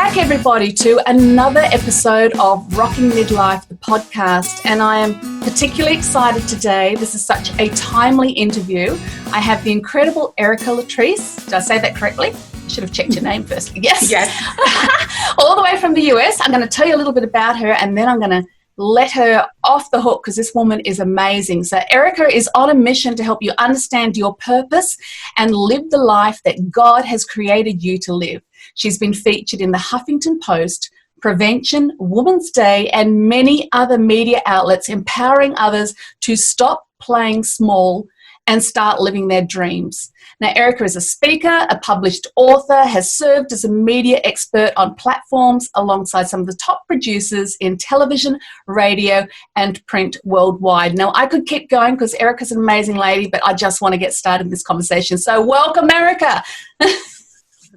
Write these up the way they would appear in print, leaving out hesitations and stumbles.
back, everybody, to another episode of Rocking Midlife, the podcast. And I am particularly excited today. This is such a timely interview. I have the incredible Erica Latrice. Did I say that correctly? I should have checked your name first. Yes. All the way from the US. I'm going to tell you a little bit about her, and then I'm going to let her off the hook because this woman is amazing. So Erica is on a mission to help you understand your purpose and live the life that God has created you to live. She's been featured in the Huffington Post, Prevention, Women's Day, and many other media outlets, empowering others to stop playing small and start living their dreams. Now, Erica is a speaker, a published author, has served as a media expert on platforms alongside some of the top producers in television, radio, and print worldwide. Now, I could keep going because Erica's an amazing lady, but I just want to get started in this conversation. So welcome, Erica.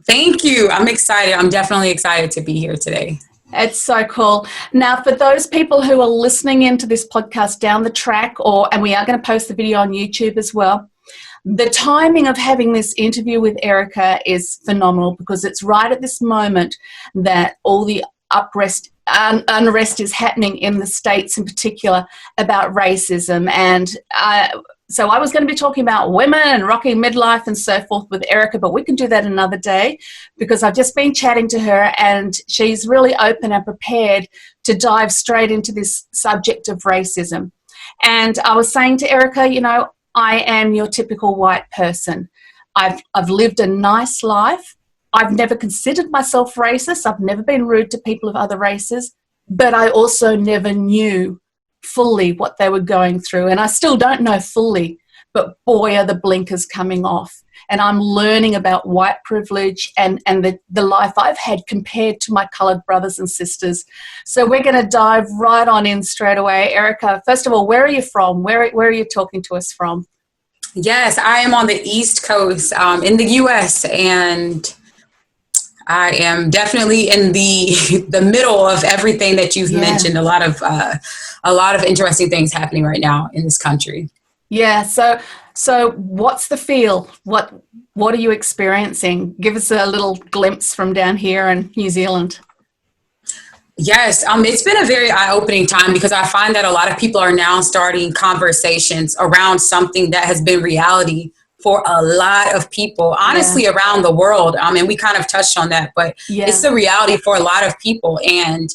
Thank you. I'm excited. I'm definitely excited to be here today. It's so cool. Now, for those people who are listening into this podcast down the track, and we are going to post the video on YouTube as well, the timing of having this interview with Erica is phenomenal because it's right at this moment that all the unrest is happening in the States in particular about racism. And so I was going to be talking about women and rocking midlife and so forth with Erica, but we can do that another day because I've just been chatting to her and she's really open and prepared to dive straight into this subject of racism. And I was saying to Erica, you know, I am your typical white person. I've lived a nice life. I've never considered myself racist. I've never been rude to people of other races, but I also never knew fully what they were going through. And I still don't know fully, but boy, are the blinkers coming off. And I'm learning about white privilege and the life I've had compared to my colored brothers and sisters. So we're going to dive right on in straight away. Erica, first of all, where are you from? Where are you talking to us from? Yes, I am on the East Coast in the U.S., and I am definitely in the middle of everything that you've mentioned. A lot of interesting things happening right now in this country. Yeah. So what's the feel? What are you experiencing? Give us a little glimpse from down here in New Zealand. Yes, it's been a very eye-opening time because I find that a lot of people are now starting conversations around something that has been reality for a lot of people, honestly, around the world. And we kind of touched on that, but it's the reality for a lot of people. And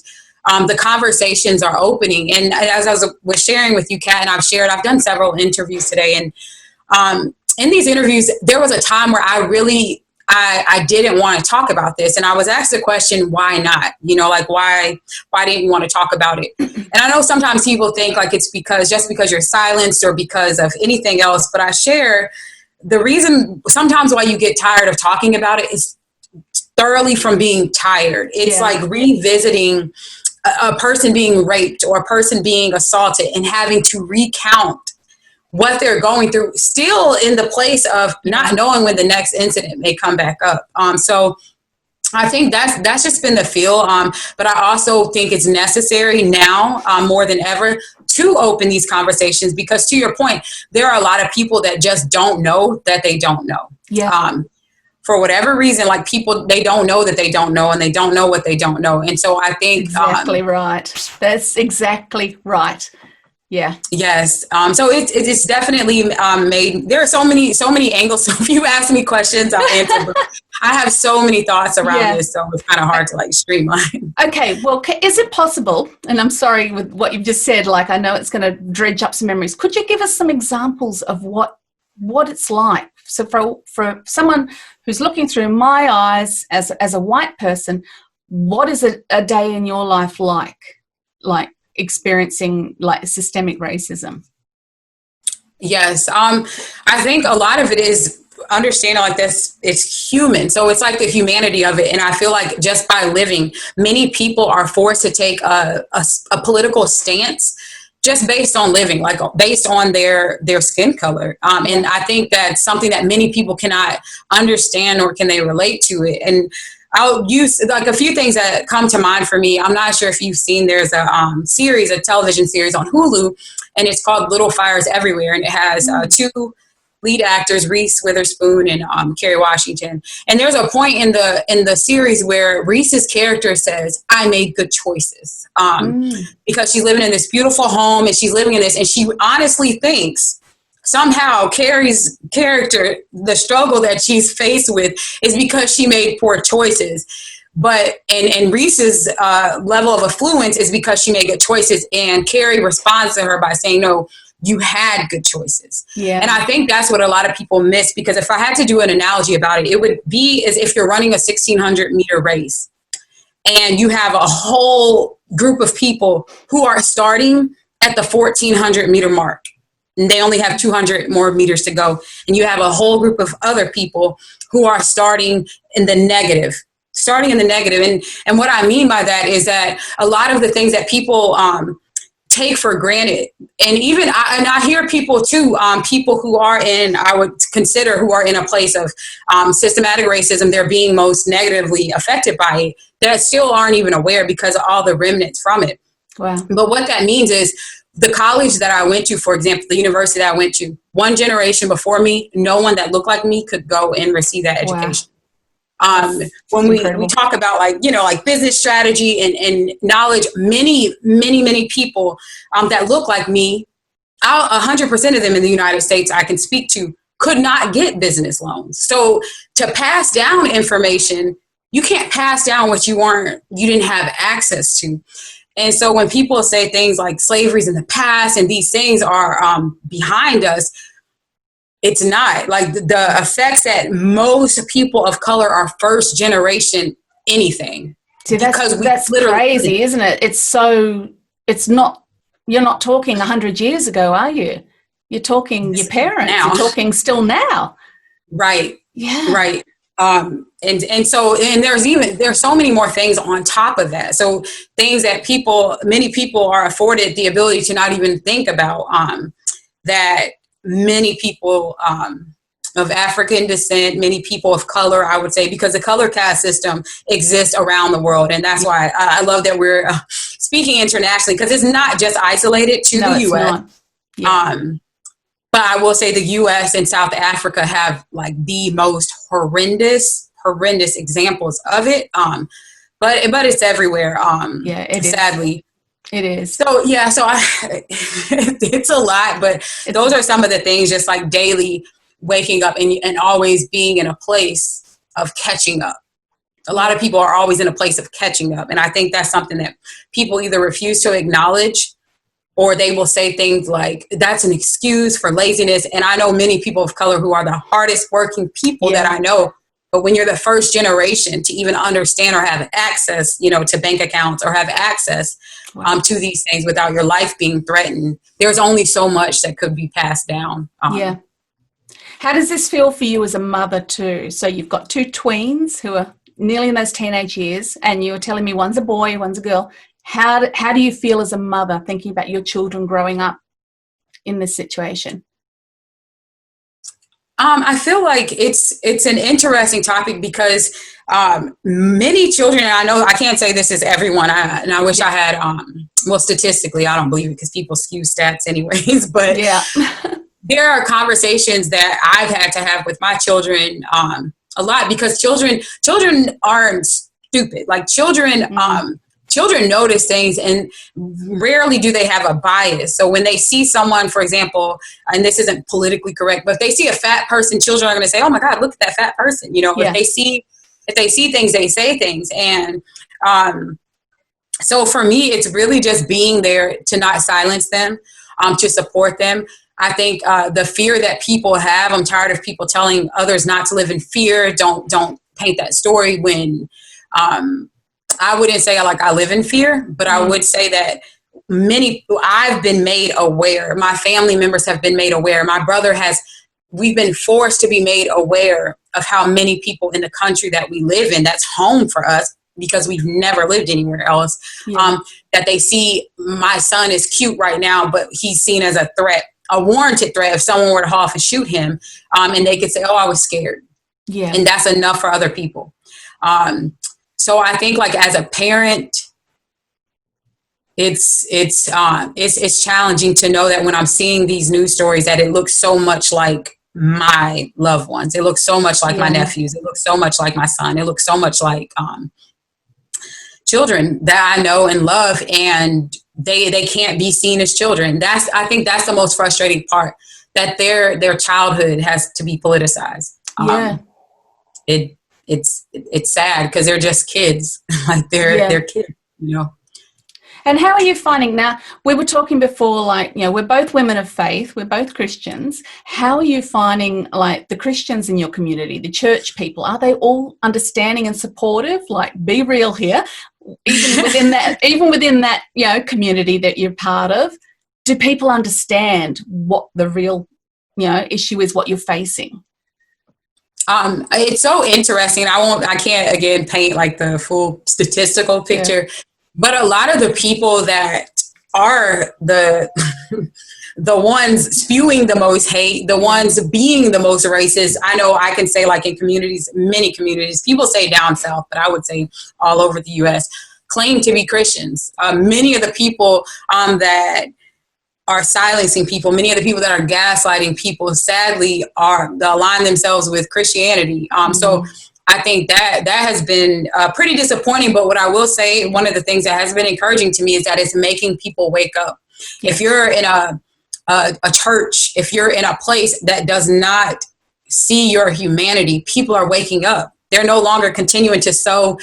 the conversations are opening. And as I was sharing with you, Kat, and I've done several interviews today. And in these interviews, there was a time where I didn't want to talk about this. And I was asked the question, why not? You know, like, why didn't you want to talk about it? And I know sometimes people think like it's just because you're silenced or because of anything else. But I share the reason sometimes why you get tired of talking about it is thoroughly from being tired. It's like revisiting a person being raped or a person being assaulted and having to recount what they're going through, still in the place of not knowing when the next incident may come back up. So I think that's just been the feel. But I also think it's necessary now more than ever to open these conversations because, to your point, there are a lot of people that just don't know that they don't know. For whatever reason, like people, they don't know that they don't know, and they don't know what they don't know. And so I think exactly right. That's exactly right. Yeah. Yes. So it's definitely made. There are so many angles. So if you ask me questions, I'll answer. But I have so many thoughts around this, so it's kind of hard to like streamline. Okay. Well, is it possible? And I'm sorry with what you've just said. Like I know it's going to dredge up some memories. Could you give us some examples of what it's like? So for someone who's looking through my eyes as a white person, what is a day in your life like? Like experiencing like systemic racism? Yes. I think a lot of it is understanding like this, it's human. So it's like the humanity of it. And I feel like just by living, many people are forced to take a political stance just based on living, like based on their skin color. And I think that's something that many people cannot understand, or can they relate to it. And I'll use like a few things that come to mind for me. I'm not sure if you've seen, there's a television series on Hulu, and it's called Little Fires Everywhere. And it has two lead actors, Reese Witherspoon and Kerry Washington. And there's a point in the series where Reese's character says, "I made good choices," because she's living in this beautiful home and she's living in this, and she honestly thinks somehow Carrie's character, the struggle that she's faced with is because she made poor choices. But and Reese's level of affluence is because she made good choices, and Carrie responds to her by saying, "No, you had good choices." Yeah. And I think that's what a lot of people miss, because if I had to do an analogy about it, it would be as if you're running a 1,600 meter race and you have a whole group of people who are starting at the 1,400 meter mark. And they only have 200 more meters to go. And you have a whole group of other people who are starting in the negative. And what I mean by that is that a lot of the things that people take for granted, and even I hear people too, people who are I would consider who are in a place of systematic racism, they're being most negatively affected by it, that still aren't even aware because of all the remnants from it. Wow. But what that means is, the college that I went to, for example, the university that I went to, one generation before me, no one that looked like me could go and receive that education. Wow. When we talk about like business strategy and knowledge, many people that look like me, 100% of them in the United States I can speak to, could not get business loans. So to pass down information, you can't pass down what you didn't have access to. And so when people say things like slavery's in the past and these things are behind us, it's not. Like the effects that most people of color are first generation anything. See, that's crazy, isn't it? You're not talking 100 years ago, are you? You're talking your parents. Now. You're talking still now. Right. Yeah. Right. And there's so many more things on top of that. So things that many people are afforded the ability to not even think about, that many people, of African descent, many people of color, I would say, because the color caste system exists around the world. And that's why I love that we're speaking internationally, because it's not just isolated to the U.S. Yeah. But I will say the U.S. and South Africa have like the most horrendous examples of it. But it's everywhere. Sadly. It is. So yeah, it's a lot, but those are some of the things, just like daily waking up and always being in a place of catching up. A lot of people are always in a place of catching up. And I think that's something that people either refuse to acknowledge, or they will say things like, that's an excuse for laziness. And I know many people of color who are the hardest working people that I know. But when you're the first generation to even understand or have access, to bank accounts or have access to these things without your life being threatened, there's only so much that could be passed down. Yeah. How does this feel for you as a mother too? So you've got two tweens who are nearly in those teenage years, and you were telling me one's a boy, one's a girl. How do you feel as a mother thinking about your children growing up in this situation? I feel like it's an interesting topic because many children, and I know I can't say this is everyone, and I wish I had, statistically, I don't believe it because people skew stats anyways, but there are conversations that I've had to have with my children a lot, because children aren't stupid. Like children notice things, and rarely do they have a bias. So when they see someone, for example, and this isn't politically correct, but if they see a fat person, children are going to say, "Oh my God, look at that fat person." If they see things, they say things. And so for me, it's really just being there to not silence them, to support them. I think the fear that people have, I'm tired of people telling others not to live in fear. Don't paint that story when I wouldn't say I live in fear, but I would say that I've been made aware. My family members have been made aware. My brother we've been forced to be made aware of how many people in the country that we live in, that's home for us because we've never lived anywhere else, that they see my son is cute right now, but he's seen as a threat, a warranted threat if someone were to haul off and shoot him, and they could say, "Oh, I was scared." Yeah. And that's enough for other people. So I think as a parent, it's challenging to know that when I'm seeing these news stories that it looks so much like my loved ones. It looks so much like my nephews. It looks so much like my son. It looks so much like children that I know and love, and they can't be seen as children. I think that's the most frustrating part, that their childhood has to be politicized. It's sad because they're just kids. Like they're kids, you know. And how are you finding now? We were talking before, like, you know, we're both women of faith. We're both Christians. How are you finding, like, the Christians in your community, the church people? Are they all understanding and supportive? Like, be real here. Even within that, you know, community that you're part of, do people understand what the real, you know, issue is, what you're facing? It's so interesting. I can't again paint like the full statistical picture. Yeah. But a lot of the people that are the ones spewing the most hate, the ones being the most racist, I know I can say, like, in communities, many communities, people say down south, but I would say all over the U.S., claim to be Christians. Many of the people that are silencing people, many of the people that are gaslighting people, sadly, align themselves with Christianity. So I think that has been pretty disappointing. But what I will say, one of the things that has been encouraging to me is that it's making people wake up. Yes. If you're in a church, if you're in a place that does not see your humanity, people are waking up. They're no longer continuing to sow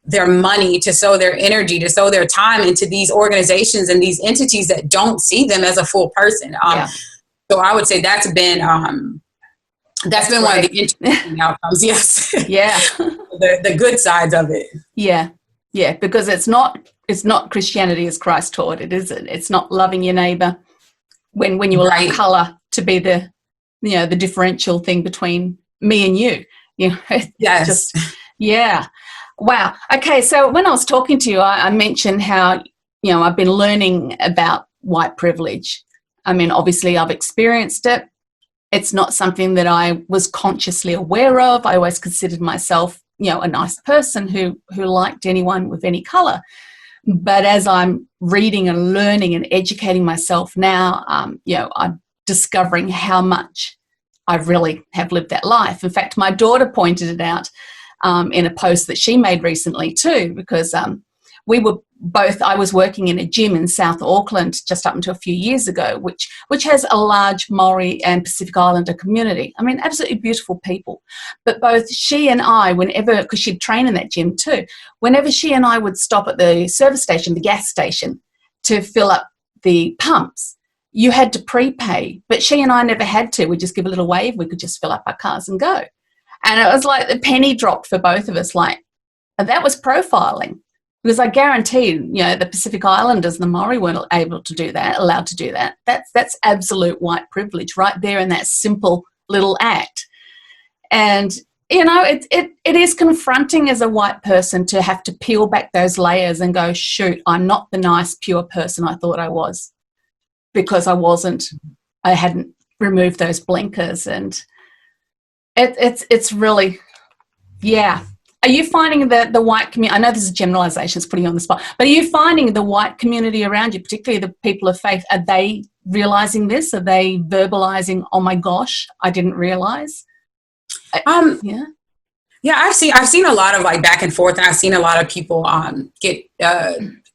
their money, to sow their energy, to sow their time into these organizations and these entities that don't see them as a full person. So I would say that's been one of the interesting outcomes. Yes. Yeah. the good sides of it. Yeah. Yeah. Because it's not Christianity as Christ taught it, is it? It's not loving your neighbor when you allow color to be the, you know, the differential thing between me and you. You know, yes. Wow. Okay. So when I was talking to you, I mentioned how, you know, I've been learning about white privilege. I mean, obviously I've experienced it. It's not something that I was consciously aware of. I always considered myself, you know, a nice person who liked anyone with any color. But as I'm reading and learning and educating myself now, you know, I'm discovering how much I really have lived that life. In fact, my daughter pointed it out in a post that she made recently too, because I was working in a gym in South Auckland just up until a few years ago, which has a large Maori and Pacific Islander community. I mean, absolutely beautiful people. But both she and I, because she'd train in that gym too, whenever she and I would stop at the service station, the gas station, to fill up the pumps, you had to prepay. But she and I never had to. We'd just give a little wave. We could just fill up our cars and go. And it was like the penny dropped for both of us. Like, and that was profiling. Because I guarantee, you know, the Pacific Islanders and the Maori weren't allowed to do that. That's absolute white privilege right there in that simple little act. And, you know, it is confronting as a white person to have to peel back those layers and go, shoot, I'm not the nice, pure person I thought I was, because I hadn't removed those blinkers. And it's really, yeah. Are you finding that the white community, I know this is generalizations putting you on the spot, but are you finding the white community around you, particularly the people of faith, are they realizing this? Are they verbalizing, oh my gosh, I didn't realize? Yeah, I've seen a lot of like back and forth, and I've seen a lot of people get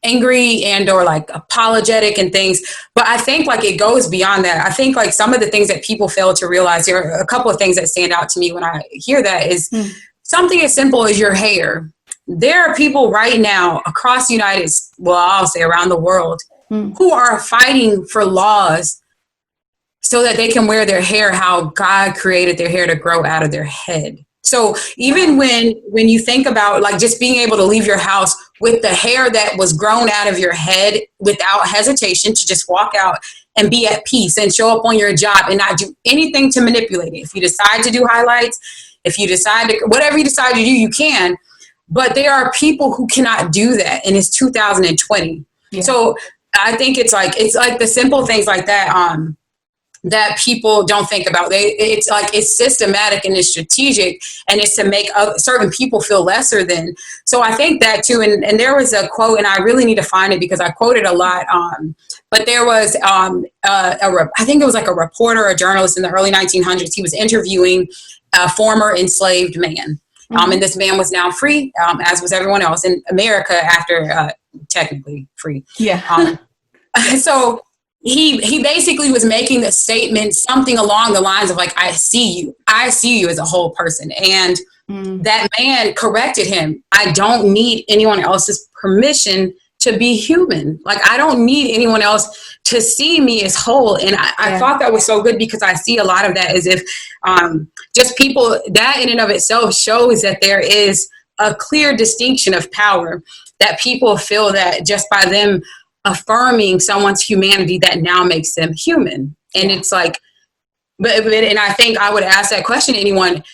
angry and or like apologetic and things. But I think like it goes beyond that. I think like some of the things that people fail to realize, there are a couple of things that stand out to me when I hear that is something as simple as your hair. There are people right now across the I'll say around the world, who are fighting for laws so that they can wear their hair how God created their hair to grow out of their head. So even when you think about like just being able to leave your house with the hair that was grown out of your head without hesitation, to just walk out and be at peace and show up on your job and not do anything to manipulate it. If you decide to do highlights, if you decide to, whatever you decide to do, you can. But there are people who cannot do that, and it's 2020. Yeah. So I think it's like the simple things like that. that people don't think about. It's like it's systematic and it's strategic, and it's to make certain people feel lesser than. So I think that too. And there was a quote, and I really need to find it because I quote it a lot. But there was I think it was like a reporter, a journalist in the early 1900s. He was interviewing a former enslaved man. And this man was now free, as was everyone else in America after technically free. Yeah. So he basically was making the statement, something along the lines of like, I see you as a whole person. And that man corrected him. I don't need anyone else's permission to be human. Like, I don't need anyone else to see me as whole. And I thought that was so good, because I see a lot of that as if just people, that in and of itself shows that there is a clear distinction of power, that people feel that just by them affirming someone's humanity, that now makes them human. And it's like, and I think I would ask that question to anyone,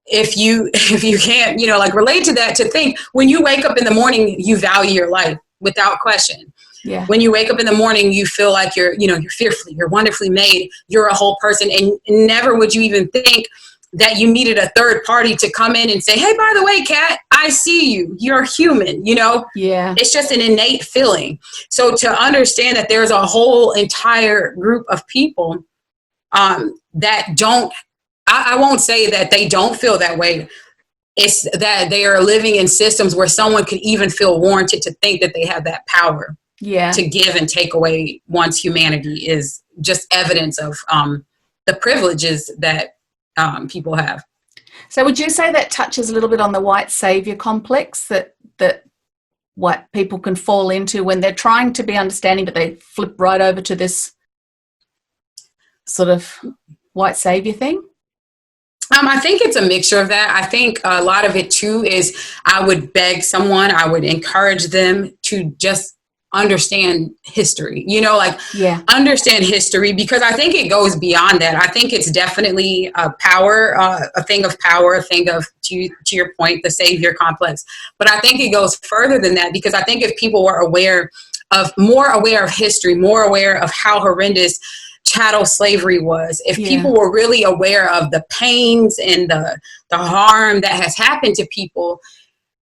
if you can't, like relate to that, to think when you wake up in the morning, you value your life without question. Yeah. When you wake up in the morning, you feel like you're fearfully, you're wonderfully made, you're a whole person. And never would you even think that you needed a third party to come in and say, hey, by the way, Kat, I see you, you're human, Yeah. It's just an innate feeling. So to understand that there's a whole entire group of people that don't, I won't say that they don't feel that way. It's that they are living in systems where someone could even feel warranted to think that they have that power to give and take away one's humanity, is just evidence of the privileges that people have. So would you say that touches a little bit on the white savior complex that white people can fall into when they're trying to be understanding, but they flip right over to this sort of white savior thing? I think it's a mixture of that. I think a lot of it too is I would encourage them to just understand history, understand history, because I think it goes beyond that. I think it's definitely a thing of power, a thing of, to your point, the savior complex. But I think it goes further than that, because I think if people were more aware of history, more aware of how horrendous chattel slavery was, if people were really aware of the pains and the harm that has happened to people,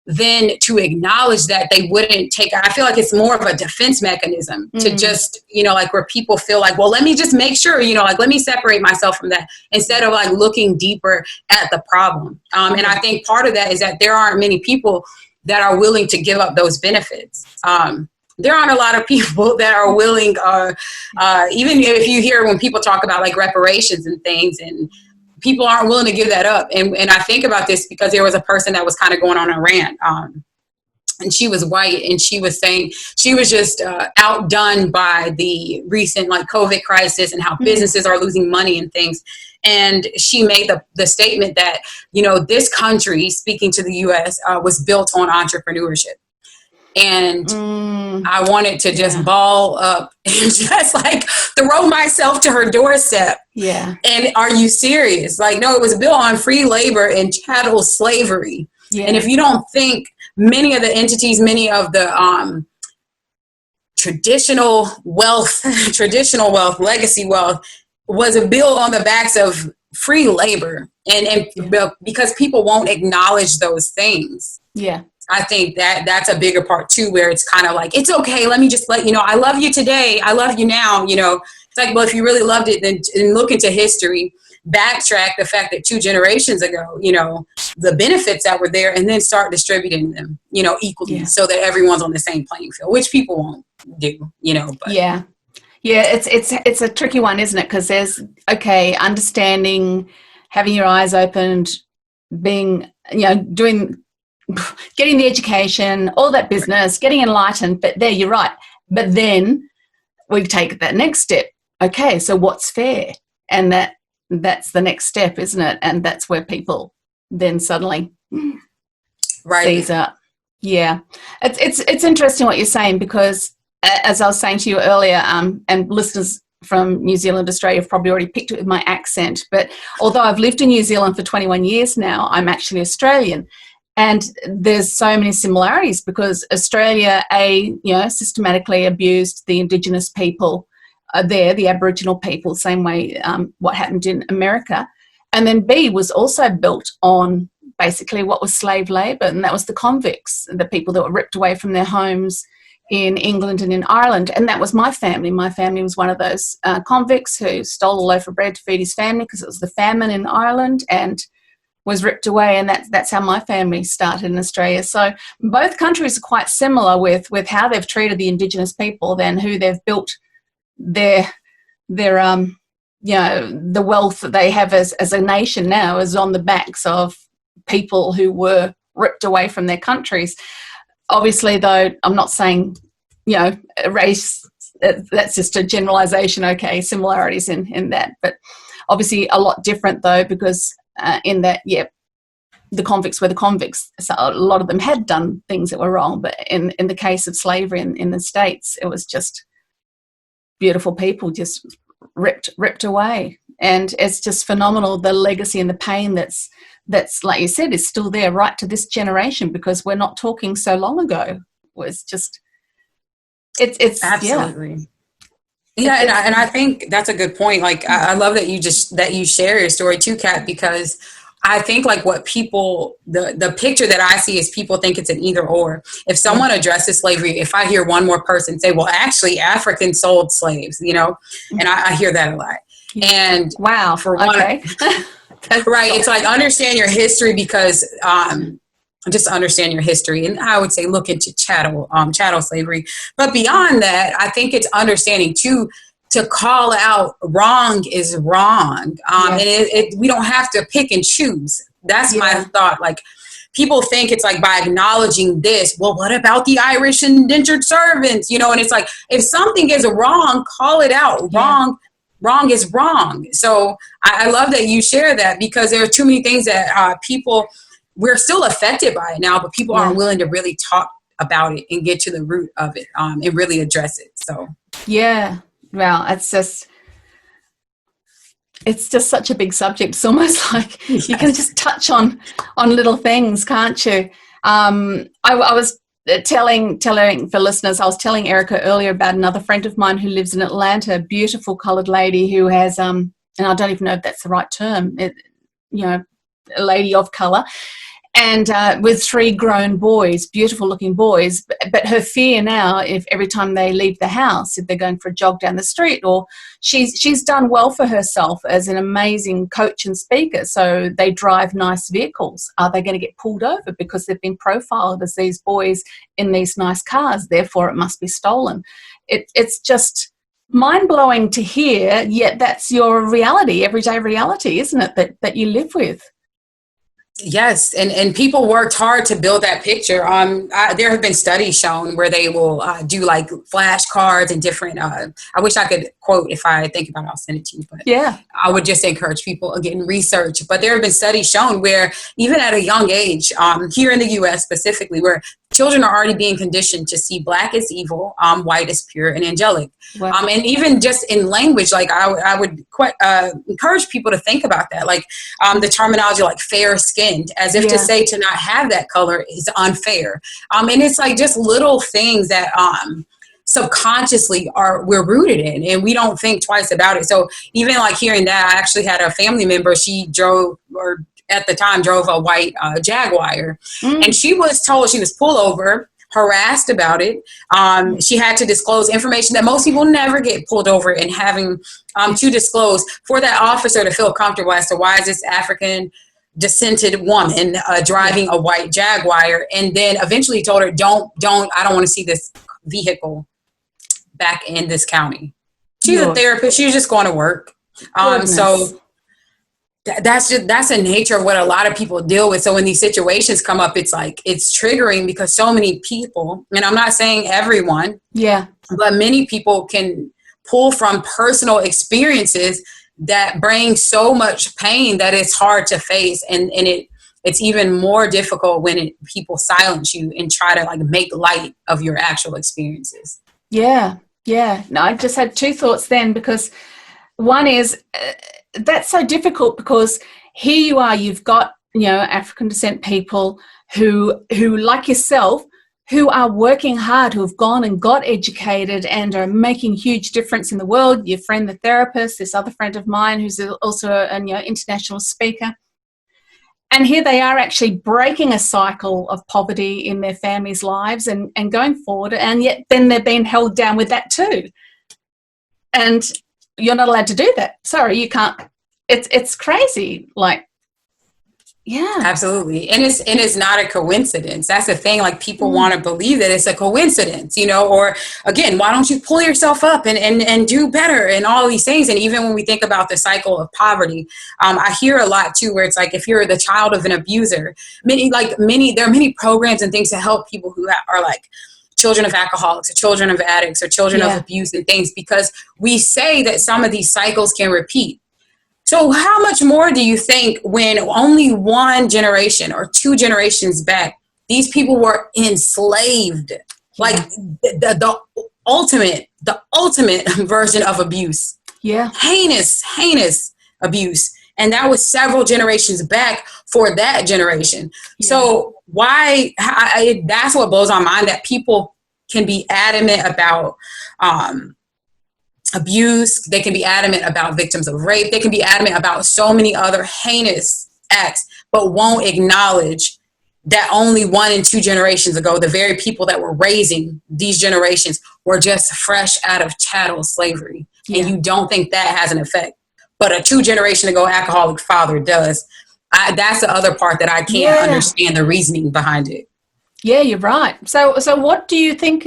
then to acknowledge that, they wouldn't take, I feel like it's more of a defense mechanism to just, like where people feel like, well, let me just make sure, let me separate myself from that, instead of like looking deeper at the problem. And I think part of that is that there aren't many people that are willing to give up those benefits. There aren't a lot of people that are willing, even if you hear when people talk about like reparations and things, and people aren't willing to give that up. And I think about this because there was a person that was kind of going on a rant, and she was white, and she was saying she was just outdone by the recent like COVID crisis and how businesses are losing money and things. And she made the statement that, this country, speaking to the US, was built on entrepreneurship. And I wanted to just ball up and just like throw myself to her doorstep. Yeah. And are you serious? Like, no, it was built on free labor and chattel slavery. Yeah. And if you don't think many of the entities, many of the traditional wealth, legacy wealth, was built on the backs of free labor. And because people won't acknowledge those things. Yeah. I think that's a bigger part too, where it's kind of like, it's okay, let me just let you know, I love you today, I love you now, It's like, well, if you really loved it, then look into history, backtrack the fact that 2 generations ago, the benefits that were there, and then start distributing them, equally, so that everyone's on the same playing field, which people won't do, But. Yeah. Yeah, it's a tricky one, isn't it? Because there's, understanding, having your eyes opened, being, getting the education, all that business, getting enlightened, but there, you're right. But then we take that next step. Okay, so what's fair? And that's the next step, isn't it? And that's where people then suddenly seize up. Yeah. It's interesting what you're saying, because as I was saying to you earlier, and listeners from New Zealand, Australia have probably already picked it with my accent, but although I've lived in New Zealand for 21 years now, I'm actually Australian. And there's so many similarities, because Australia, systematically abused the Indigenous people there, the Aboriginal people, same way what happened in America. And then B was also built on basically what was slave labour, and that was the convicts, the people that were ripped away from their homes in England and in Ireland. And that was my family. My family was one of those convicts who stole a loaf of bread to feed his family because it was the famine in Ireland and was ripped away, and that's how my family started in Australia. So both countries are quite similar with how they've treated the Indigenous people, then who they've built their the wealth that they have as a nation now is on the backs of people who were ripped away from their countries. Obviously, though, I'm not saying, race, that's just a generalization, okay, similarities in that. But obviously a lot different, though, because in that, the convicts were the convicts. So a lot of them had done things that were wrong. But in the case of slavery in the States, it was just beautiful people just ripped away. And it's just phenomenal, the legacy and the pain that's like you said is still there right to this generation, because we're not talking so long ago. It was just it's absolutely and I think that's a good point. Like I love that you share your story too, Kat, because I think like what people, the picture that I see is people think it's an either or. If someone addresses slavery, if I hear one more person say, well, actually Africans sold slaves, and I hear that a lot. And wow, for one, okay. right. It's like, understand your history, because just understand your history. And I would say look into chattel slavery. But beyond that, I think it's understanding too, to call out wrong is wrong. And we don't have to pick and choose. That's my thought. Like, people think it's like by acknowledging this, well, what about the Irish indentured servants? And it's like, if something is wrong, call it out. Wrong is wrong. So I love that you share that, because there are too many things that we're still affected by it now, but people aren't willing to really talk about it and get to the root of it and really address it. So well, it's just such a big subject. It's almost like you can just touch on little things, can't you? I was telling for listeners, I was telling Erica earlier about another friend of mine who lives in Atlanta, a beautiful coloured lady who has, and I don't even know if that's the right term, a lady of colour, and with 3 grown boys, beautiful looking boys. But her fear now, if every time they leave the house, if they're going for a jog down the street, or she's done well for herself as an amazing coach and speaker, so they drive nice vehicles. Are they going to get pulled over because they've been profiled as these boys in these nice cars? Therefore, it must be stolen. It's just mind-blowing to hear, yet that's your reality, everyday reality, isn't it, that you live with? Yes, and people worked hard to build that picture. There have been studies shown where they will do like flashcards and different. I wish I could quote, if I think about it, I'll send it to you. But I would just encourage people, again, research. But there have been studies shown where even at a young age, here in the U.S. specifically, where children are already being conditioned to see black as evil, white as pure and angelic. Wow. And even just in language, like I would quite encourage people to think about that, like the terminology like fair skinned, as if to say to not have that color is unfair. And it's like just little things that subconsciously we're rooted in, and we don't think twice about it. So even like hearing that, I actually had a family member, she drove, or at the time drove a white Jaguar, and she was told, she was pulled over, harassed about it. She had to disclose information that most people never get pulled over, and having to disclose for that officer to feel comfortable as to why is this African descended woman driving a white Jaguar. And then eventually told her, I don't want to see this vehicle back in this county. She's a therapist. She was just going to work. So that's the nature of what a lot of people deal with. So when these situations come up, it's like, it's triggering, because so many people, and I'm not saying everyone, but many people can pull from personal experiences that bring so much pain that it's hard to face. And it's even more difficult when people silence you and try to like make light of your actual experiences. No, I just had 2 thoughts then, because one is, that's so difficult, because here you are, you've got, African descent people who like yourself, who are working hard, who have gone and got educated and are making huge difference in the world. Your friend, the therapist, this other friend of mine who's also an international speaker. And here they are actually breaking a cycle of poverty in their families' lives and going forward. And yet then they're being held down with that too. And you're not allowed to do that. Sorry, you can't. It's crazy. Like, yeah, absolutely. And it's not a coincidence. That's the thing. Like, people want to believe that it's a coincidence, or again, why don't you pull yourself up and do better and all these things. And even when we think about the cycle of poverty, I hear a lot too, where it's like, if you're the child of an abuser, there are many programs and things to help people who are like children of alcoholics or children of addicts or children of abuse and things, because we say that some of these cycles can repeat. So how much more do you think when only one generation or two generations back, these people were enslaved, like the ultimate version of abuse, heinous abuse. And that was several generations back for that generation. Yeah. So that's what blows my mind, that people can be adamant about, abuse. They can be adamant about victims of rape. They can be adamant about so many other heinous acts, but won't acknowledge that only 1 and 2 generations ago, the very people that were raising these generations were just fresh out of chattel slavery. Yeah. And you don't think that has an effect, but a 2 generation ago alcoholic father does. That's the other part that I can't understand the reasoning behind it. Yeah, you're right. So what do you think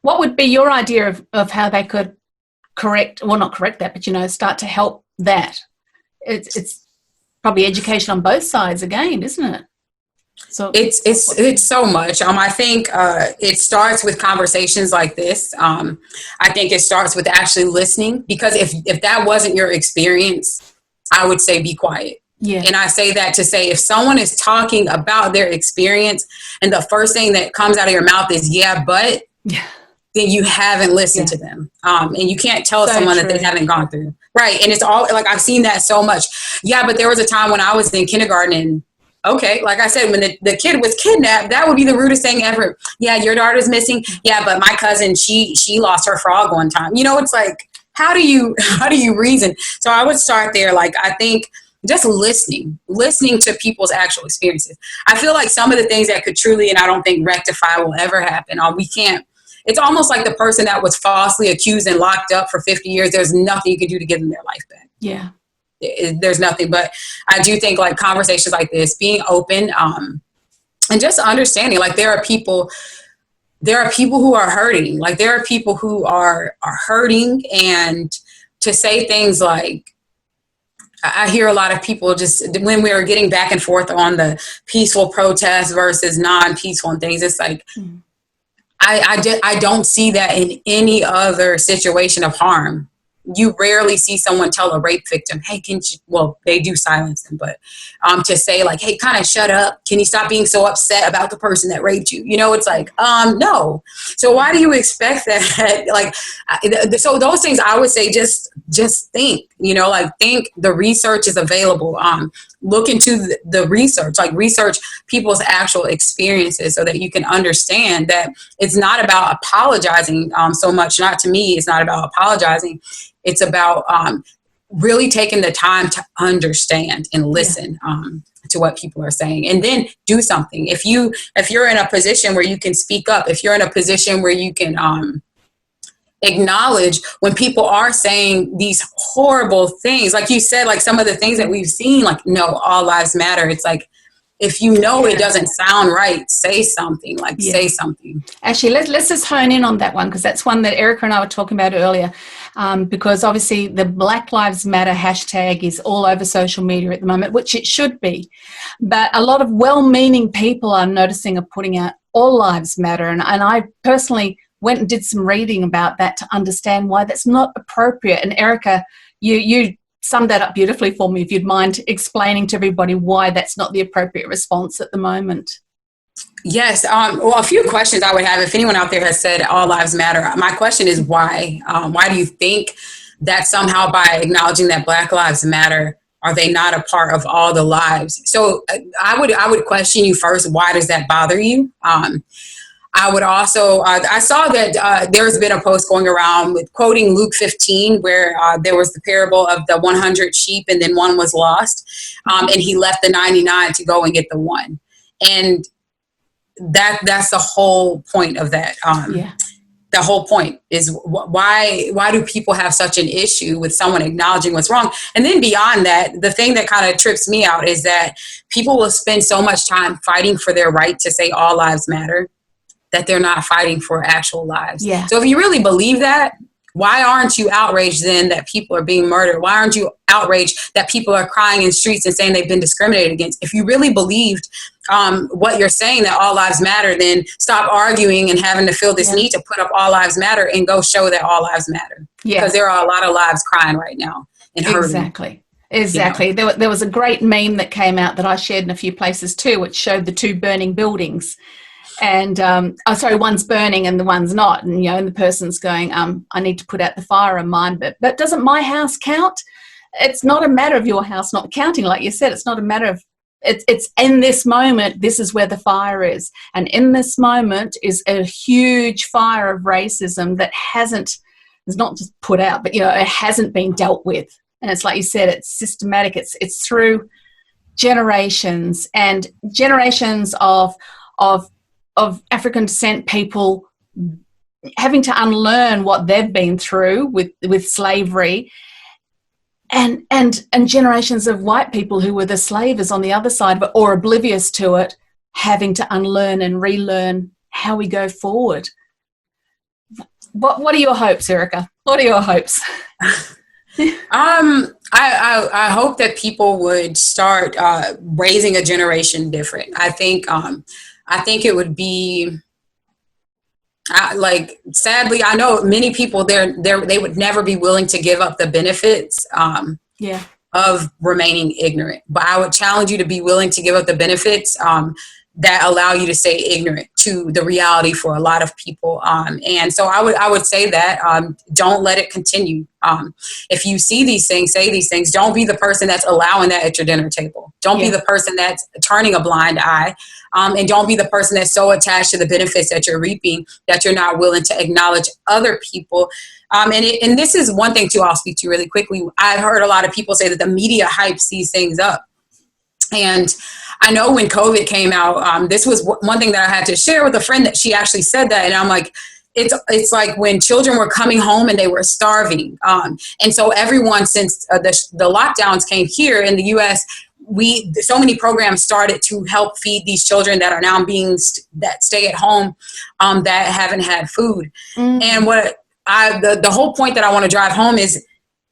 what would be your idea of how they could not correct that, but start to help that? It's probably education on both sides again, isn't it? So it's so much. I think it starts with conversations like this. I think it starts with actually listening, because if that wasn't your experience, I would say be quiet. Yeah. And I say that to say, if someone is talking about their experience and the first thing that comes out of your mouth is then you haven't listened to them. And you can't tell someone that they haven't gone through. Right. And it's all like, I've seen that so much. Yeah. But there was a time when I was in kindergarten, and like I said, when the kid was kidnapped, that would be the rudest thing ever. Yeah. Your daughter's missing. Yeah. But my cousin, she lost her frog one time. It's like, how do you reason? So I would start there. Like, I think just listening to people's actual experiences. I feel like some of the things that could truly, and I don't think rectify will ever happen, we can't. It's almost like the person that was falsely accused and locked up for 50 years. There's nothing you can do to give them their life back. Yeah. There's nothing. But I do think, like, conversations like this, being open, and just understanding, like, there are people who are hurting. Like, there are people who are hurting, and to say things like, I hear a lot of people, just when we were getting back and forth on the peaceful protest versus non-peaceful and things, it's like, I don't see that in any other situation of harm. You rarely see someone tell a rape victim, hey, they do silence them, but to say, like, hey, kind of shut up. Can you stop being so upset about the person that raped you? It's like, no. So why do you expect that? Like, so those things, I would say, just think, think the research is available. Look into the research, like research people's actual experiences, so that you can understand that it's not about apologizing so much. Not to me, it's not about apologizing. It's about really taking the time to understand and listen to what people are saying, and then do something. If you're in a position where you can speak up, if you're in a position where you can acknowledge when people are saying these horrible things, like you said, like some of the things that we've seen, like, no, all lives matter. It's like, if it doesn't sound right, say something. Say something. Actually, let's just hone in on that one, because that's one that Erica and I were talking about earlier. Because obviously the Black Lives Matter hashtag is all over social media at the moment, which it should be. But a lot of well-meaning people I'm noticing are putting out all lives matter. And I personally went and did some reading about that to understand why that's not appropriate. And Erica, you summed that up beautifully for me, if you'd mind explaining to everybody why that's not the appropriate response at the moment. Yes. Well, a few questions I would have, if anyone out there has said all lives matter. My question is why? Why do you think that somehow by acknowledging that Black lives matter, are they not a part of all the lives? So I would question you first, why does that bother you? I would also, I saw that there's been a post going around with quoting Luke 15, where there was the parable of the 100 sheep and then one was lost. And he left the 99 to go and get the one. And that's the whole point of that. The whole point is why do people have such an issue with someone acknowledging what's wrong? And then beyond that, the thing that kind of trips me out is that people will spend so much time fighting for their right to say all lives matter that they're not fighting for actual lives. Yeah. So if you really believe that, why aren't you outraged then that people are being murdered? Why aren't you outraged that people are crying in streets and saying they've been discriminated against? If you really believed what you're saying, that all lives matter, then stop arguing and having to feel this need to put up all lives matter and go show that all lives matter. Yeah. Because there are a lot of lives crying right now and hurting. Exactly. You know? There was a great meme that came out that I shared in a few places too, which showed the two burning buildings. And one's burning and the one's not, and and the person's going, I need to put out the fire on mine, but doesn't my house count? It's not a matter of your house not counting, like you said. It's not a matter of it's in this moment. This is where the fire is, and in this moment is a huge fire of racism that is not just put out, but it hasn't been dealt with. And it's like you said, it's systematic. It's through generations and generations of African descent people having to unlearn what they've been through with slavery, and generations of white people who were the slavers on the other side or oblivious to it, having to unlearn and relearn how we go forward. What are your hopes, Erica? What are your hopes? I hope that people would start raising a generation different. I think it would be sadly, I know many people they would never be willing to give up the benefits of remaining ignorant. But I would challenge you to be willing to give up the benefits that allow you to stay ignorant to the reality for a lot of people. And so I would say that don't let it continue. If you see these things, say these things. Don't be the person that's allowing that at your dinner table. Don't be the person that's turning a blind eye. And don't be the person that's so attached to the benefits that you're reaping that you're not willing to acknowledge other people. And this is one thing too, I'll speak to really quickly. I've heard a lot of people say that the media hypes these things up. And I know when COVID came out, this was one thing that I had to share with a friend, that she actually said that. And I'm like, it's like when children were coming home and they were starving. And so everyone, since the lockdowns came here in the U.S., so many programs started to help feed these children that are now that stay at home, that haven't had food. Mm-hmm. And the whole point that I want to drive home is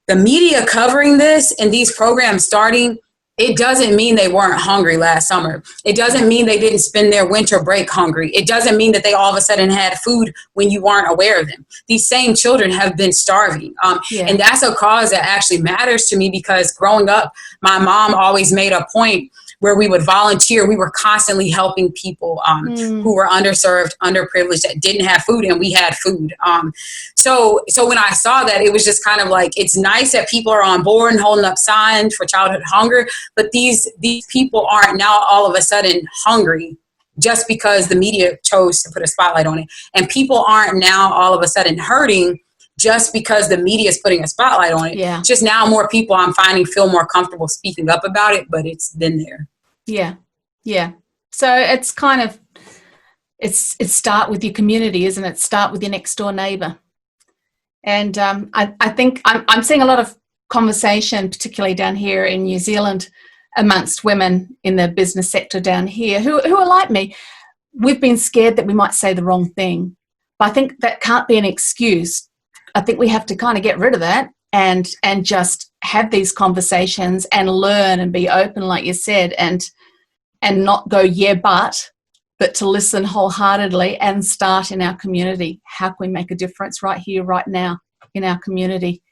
the media covering this and these programs starting. It doesn't mean they weren't hungry last summer. It doesn't mean they didn't spend their winter break hungry. It doesn't mean that they all of a sudden had food when you weren't aware of them. These same children have been starving. And that's a cause that actually matters to me, because growing up, my mom always made a point where we would volunteer. We were constantly helping people who were underserved, underprivileged, that didn't have food, and we had food. So when I saw that, it was just kind of like, it's nice that people are on board and holding up signs for childhood hunger, but these people aren't now all of a sudden hungry just because the media chose to put a spotlight on it. And people aren't now all of a sudden hurting just because the media is putting a spotlight on it. Yeah. Just now more people I'm finding feel more comfortable speaking up about it, but it's been there. Yeah. Yeah. So it's kind of, it's start with your community, isn't it? Start with your next door neighbor. And I think I'm seeing a lot of conversation, particularly down here in New Zealand, amongst women in the business sector down here who are like me. We've been scared that we might say the wrong thing. But I think that can't be an excuse. I think we have to kind of get rid of that and just have these conversations and learn and be open, like you said, and not go, but to listen wholeheartedly and start in our community. How can we make a difference right here, right now in our community?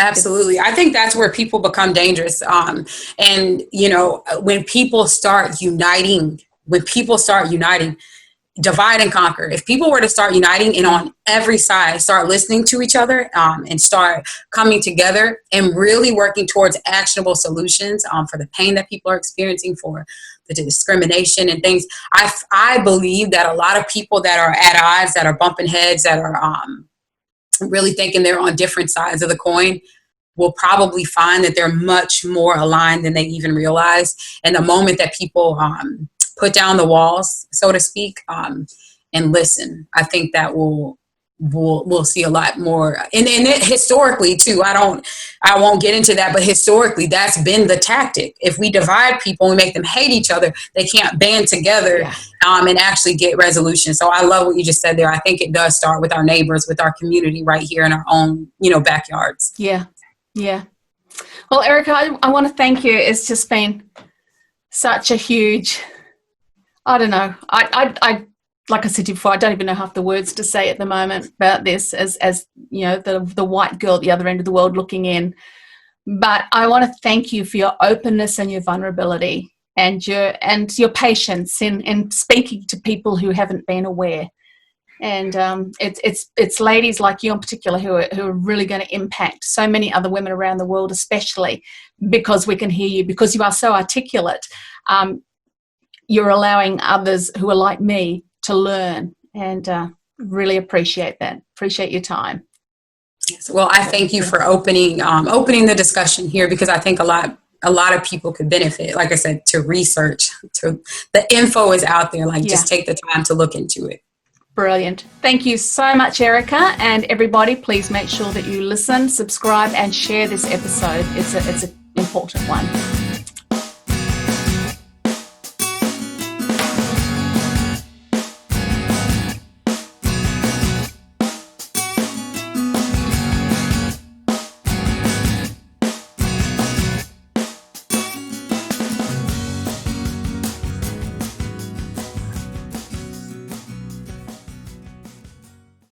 Absolutely. I think that's where people become dangerous. And, when people start uniting, divide and conquer. If people were to start uniting and on every side, start listening to each other and start coming together and really working towards actionable solutions for the pain that people are experiencing, for the discrimination and things. I believe that a lot of people that are at odds, that are bumping heads, that are really thinking they're on different sides of the coin, will probably find that they're much more aligned than they even realize. And the moment that people put down the walls, so to speak, and listen, I think that we'll see a lot more. And it, historically too, I won't get into that, but historically that's been the tactic. If we divide people and make them hate each other, they can't band together and actually get resolution. So I love what you just said there. I think it does start with our neighbors, with our community right here in our own, backyards. Yeah. Yeah. Well, Erica, I want to thank you. It's just been such a huge, I don't know. I like I said before, I don't even know half the words to say at the moment about this as the white girl at the other end of the world looking in. But I want to thank you for your openness and your vulnerability and your patience in speaking to people who haven't been aware. And it's ladies like you in particular who are really going to impact so many other women around the world, especially because we can hear you, because you are so articulate. You're allowing others who are like me to learn, and really appreciate that. Appreciate your time. Yes. Well, I thank you for opening the discussion here, because I think a lot of people could benefit. Like I said, to research, the info is out there. Just take the time to look into it. Brilliant. Thank you so much, Erica. And everybody, please make sure that you listen, subscribe, and share this episode. It's an important one.